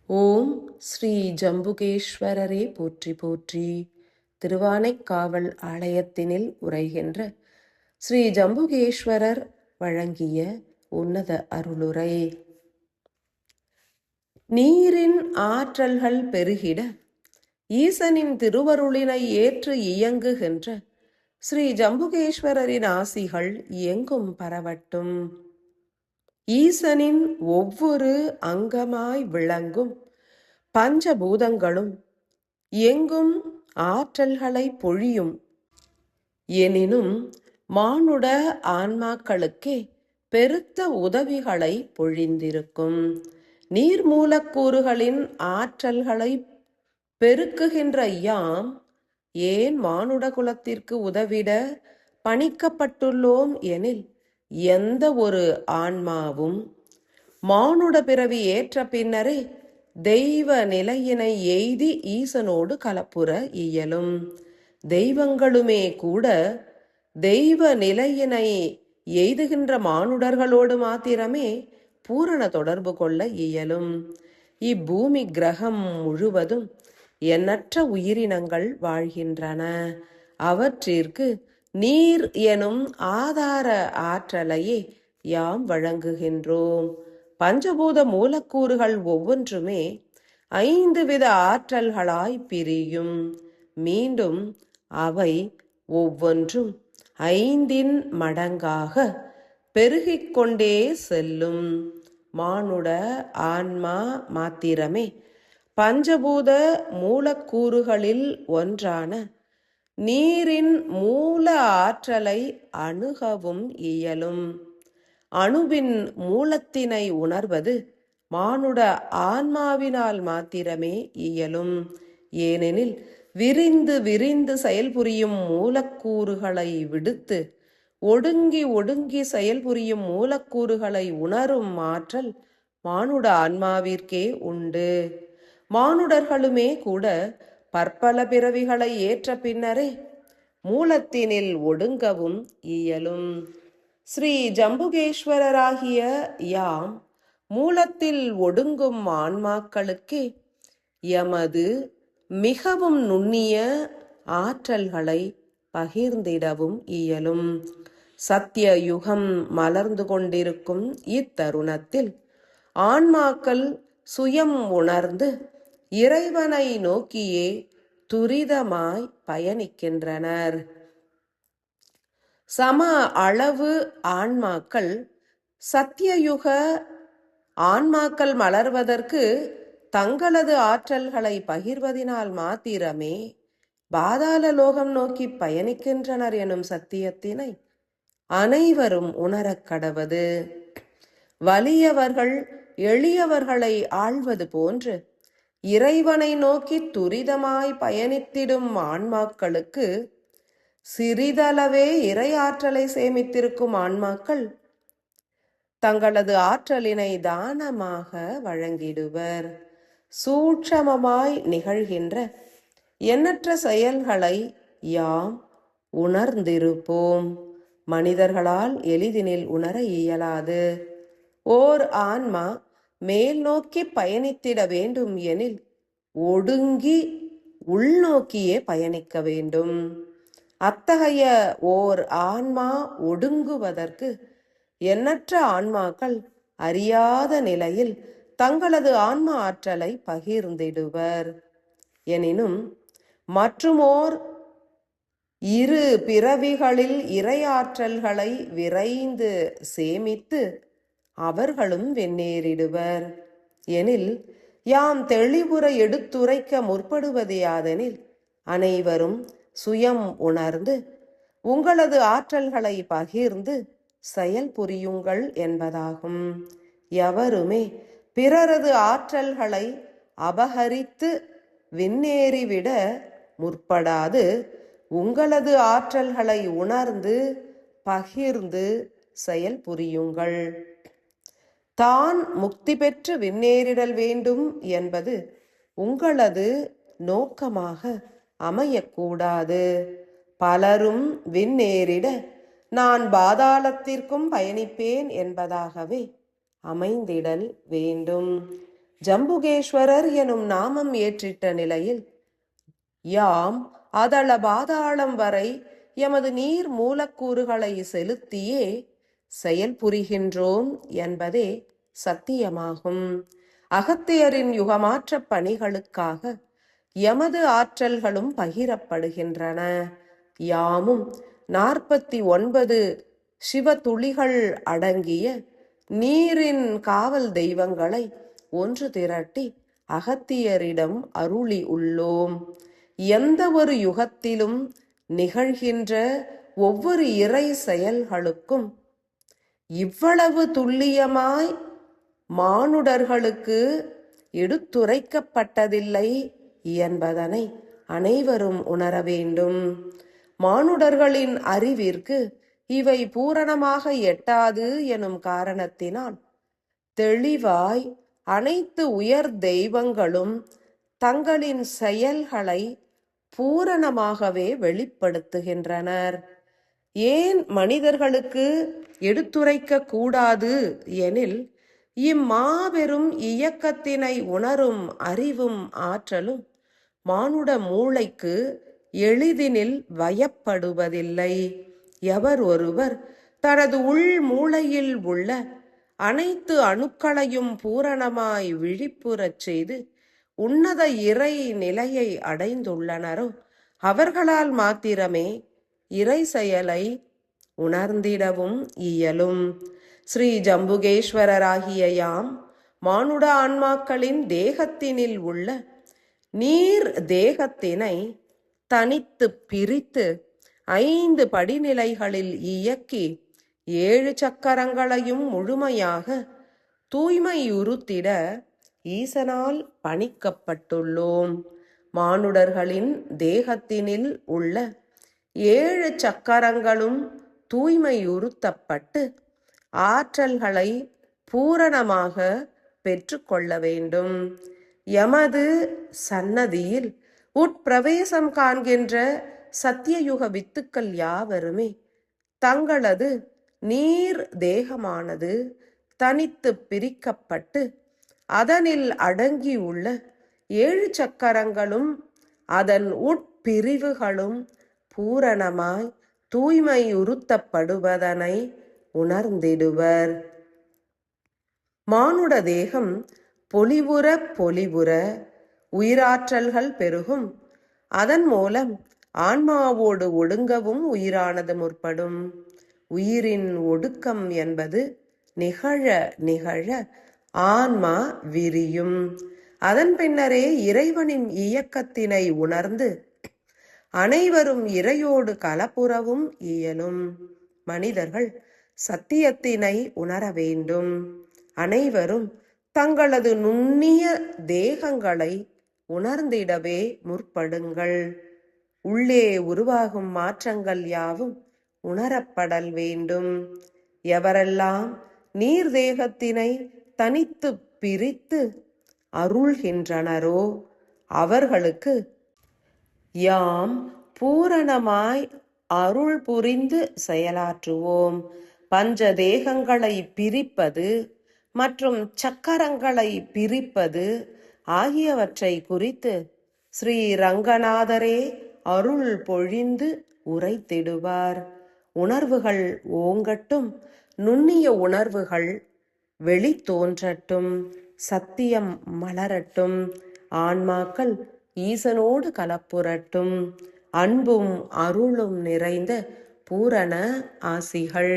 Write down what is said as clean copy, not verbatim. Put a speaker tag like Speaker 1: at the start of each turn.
Speaker 1: ஓம் ஸ்ரீ ஜம்புகேஸ்வரரே போற்றி போற்றி. திருவானைக்காவல் ஆலயத்தினில் உரைகின்ற ஸ்ரீ ஜம்புகேஸ்வரர் வழங்கிய உன்னத அருளுரை. நீரின் ஆற்றல்கள் பெருகிட ஈசனின் திருவருளினை ஏற்று இயங்குகின்ற ஸ்ரீ ஜம்புகேஸ்வரரின் ஆசிகள் எங்கும் பரவட்டும். ஈசனின் ஒவ்வொரு அங்கமாய் விளங்கும் பஞ்சபூதங்களும் எங்கும் ஆற்றல்களை பொழியும். எனினும் மானுட ஆன்மாக்களுக்கே பெருத்த உதவிகளை பொழிந்திருக்கும். நீர் மூலக்கூறுகளின் ஆற்றல்களை பெருக்குகின்ற யாம் ஏன் மானுட குலத்திற்கு உதவிட பணிக்கப்பட்டுள்ளோம் எனில், எந்த ஒரு ஆன்மாவும் மானுட பிறவி ஏற்ற பின்னரே தெய்வ நிலையினை எய்தி ஈசனோடு கலப்புற இயலும். தெய்வங்களுமே கூட தெய்வ நிலையினை எய்துகின்ற மானுடர்களோடு மாத்திரமே பூரண தொடர்பு கொள்ள இயலும். இப்பூமி கிரகம் முழுவதும் எண்ணற்ற உயிரினங்கள் வாழ்கின்றன. அவற்றிற்கு நீர் எனும் ஆதார ஆற்றலையே யாம் வழங்குகின்றோம். பஞ்சபூத மூலக்கூறுகள் ஒவ்வொன்றுமே 5 வித ஆற்றல்களாய் பிரியும். மீண்டும் அவை ஒவ்வொன்றும் 5 மடங்காக பெருகிக் கொண்டே செல்லும். மானுட ஆன்மா மாத்திரமே பஞ்சபூத மூலக்கூறுகளில் ஒன்றான நீரின் மூல ஆற்றலை அணுகவும் இயலும். அணுவின் மூலத்தினை உணர்வது மானுட ஆன்மாவினால் மாத்திரமே இயலும். ஏனெனில் விரிந்து விரிந்து செயல்புரியும் மூலக்கூறுகளை விடுத்து ஒடுங்கி ஒடுங்கி செயல்புரியும் மூலக்கூறுகளை உணரும் ஆற்றல் மானுட ஆன்மாவிற்கே உண்டு. மானுடர்களுமே கூட பற்பல பிறவிகளை ஏற்ற பின்னரே மூலத்தினில் ஒடுங்கவும் இயலும். ஸ்ரீ ஜம்புகேஸ்வரராகிய யாம் மூலத்தில் ஒடுங்கும் ஆன்மாக்களுக்கே எமது மிகவும் நுண்ணிய ஆற்றல்களை பகிர்ந்திடவும் இயலும். சத்திய யுகம் மலர்ந்து கொண்டிருக்கும் இத்தருணத்தில் ஆன்மாக்கள் சுயம் உணர்ந்து இறைவனை நோக்கியே துரிதமாய் பயணிக்கின்றனர். சம அளவு ஆன்மாக்கள் சத்தியயுக ஆன்மாக்கள் மலர்வதற்கு தங்களது ஆற்றல்களை பகிர்வதினால் மாத்திரமே பாதாள லோகம் நோக்கி பயணிக்கின்றனர் எனும் சத்தியத்தினை அனைவரும் உணரக் கடவது. வலியவர்கள் எளியவர்களை ஆள்வது போன்று இறைவனை நோக்கி துரிதமாய் பயணித்திடும் ஆன்மாக்களுக்கு சிறிதளவே இறை ஆற்றலை சேமித்திருக்கும் ஆன்மாக்கள் தங்களது ஆற்றலினை தானமாக வழங்கிடுவர். சூட்சமமாய் நிகழ்கின்ற எண்ணற்ற செயல்களை யாம் உணர்ந்திருப்போம். மனிதர்களால் எளிதினில் உணர இயலாது. ஓர் ஆன்மா மேல் நோக்கி பயணித்திட வேண்டும் எனில் ஒடுங்கி உள்நோக்கியே பயணிக்க வேண்டும். அத்தகைய ஓர் ஆன்மா ஒடுங்குவதற்கு எண்ணற்ற ஆன்மாக்கள் அறியாத நிலையில் தங்களது ஆன்மா ஆற்றலை பகிர்ந்திடுவர். எனினும் மற்றுமோர் 2 பிறவிகளில் இறையாற்றல்களை விரைந்து சேமித்து அவர்களும் வெண்ணேறிடுவர். எனில் யாம் தெளிவுற எடுத்துரைக்க முற்படுவது யாதெனில், அனைவரும் சுயம் உணர்ந்து உங்களது ஆற்றல்களை பகிர்ந்து செயல் புரியுங்கள் என்பதாகும். எவருமே பிறரது ஆற்றல்களை அபகரித்து விண்ணேறிவிட முற்படாது உங்களது ஆற்றல்களை உணர்ந்து பகிர்ந்து செயல் புரியுங்கள். தான் முக்தி பெற்று விண்ணேறிடல் வேண்டும் என்பது உங்களது நோக்கமாக அமையக்கூடாது. பலரும் விண்ணேறிட நான் பாதாளத்திற்கும் பயணிப்பேன் என்பதாகவே அமைந்திடல் வேண்டும். ஜம்புகேஸ்வரர் எனும் நாமம் ஏற்றிட்ட நிலையில் யாம் அதள பாதாளம் வரை எமது நீர் மூலக்கூறுகளை செலுத்தியே செயல் புரிகின்றோம் என்பதே சத்தியமாகும். அகத்தியரின் யுகமாற்ற பணிகளுக்காக எமது ஆற்றல்களும் பகிரப்படுகின்றன. யாமும் 49 சிவதுளிகள் அடங்கிய நீரின் காவல் தெய்வங்களை ஒன்று திரட்டி அகத்தியரிடம் அருளி உள்ளோம். எந்த ஒரு யுகத்திலும் நிகழ்கின்ற ஒவ்வொரு இறை செயல்களுக்கும் இவ்வளவு துல்லியமாய் மானுடர்களுக்கு எடுத்துரைக்கப்பட்டதில்லை என்பதனை அனைவரும் உணர வேண்டும். மானுடர்களின் அறிவிற்கு இவை பூரணமாக எட்டாது எனும் காரணத்தினால் தெளிவாய் அனைத்து உயர் தெய்வங்களும் தங்களின் செயல்களை பூரணமாகவே வெளிப்படுத்துகின்றனர். ஏன் மனிதர்களுக்கு எடுத்துரைக்க கூடாது எனில், இம்மாபெரும் இயக்கத்தினை உணரும் அறிவும் ஆற்றலும் மானுட மூளைக்கு எளிதினில் வயப்படுவதில்லை. எவர் ஒருவர் தனது உள் மூளையில் உள்ள அனைத்து அணுக்களையும் பூரணமாய் விழிப்புறச் செய்து உன்னத இறை நிலையை அடைந்துள்ளனரோ அவர்களால் மாத்திரமே இறை செயலை உணர்ந்திடவும் இயலும். ஸ்ரீ ஜம்புகேஸ்வரராகிய யாம் மானுட ஆன்மாக்களின் தேகத்தினில் உள்ள நீர் தேகத்தினை தனித்து பிரித்து 5 படிநிலைகளில் இயக்கி 7 சக்கரங்களையும் முழுமையாக தூய்மையுறுத்திட ஈசனால் பணிக்கப்பட்டுள்ளோம். மானுடர்களின் தேகத்தினில் உள்ள 7 சக்கரங்களும் தூய்மையுறுத்தப்பட்டு ஆற்றல்களை பூரணமாக பெற்றுக்கொள்ள வேண்டும். எமது சன்னதியில் உட்பிரவேசம் காண்கின்ற சத்தியயுக வித்துக்கள் யாவருமே தங்களது நீர் தேகமானது தனித்து பிரிக்கப்பட்டு அதனில் அடங்கியுள்ள 7 சக்கரங்களும் அதன் உட்பிரிவுகளும் பூரணமாய் தூய்மையுறுத்தப்படுவதனை உணர்ந்திடுவர். மானுட தேகம் பொலிவுற பொலிவுற உயிராற்றல்கள் பெருகும். அதன் மூலம் ஆன்மாவோடு ஒடுங்கவும் உயிரானது முற்படும். உயிரின் ஒடுக்கம் என்பது நிகழ நிகழ ஆன்மா விரியும். அதன் பின்னரே இறைவனின் இயக்கத்தினை உணர்ந்து அனைவரும் இறையோடு கலப்புறவும் இயலும். மனிதர்கள் சத்தியத்தினை உணர வேண்டும். அனைவரும் தங்களது நுண்ணிய தேகங்களை உணர்ந்திடவே முற்படுங்கள். உள்ளே உருவாகும் மாற்றங்கள் யாவும் உணரப்படல் வேண்டும். எவரெல்லாம் நீர் தேகத்தினை தனித்து பிரித்து அருள்கின்றனரோ அவர்களுக்கு யாம் பூரணமாய் அருள் புரிந்து செயலாற்றுவோம். பஞ்ச தேகங்களை பிரிப்பது மற்றும் சக்கரங்களை பிரிப்பது ஆகியவற்றை குறித்து ஸ்ரீ ரங்கநாதரே அருள் பொழிந்து உரைத்திடுவார். உணர்வுகள் ஓங்கட்டும், நுண்ணிய உணர்வுகள் வெளி தோன்றட்டும், சத்தியம் மலரட்டும், ஆன்மாக்கள் ஈசனோடு கலப்புரட்டும். அன்பும் அருளும் நிறைந்த பூரண ஆசிகள்.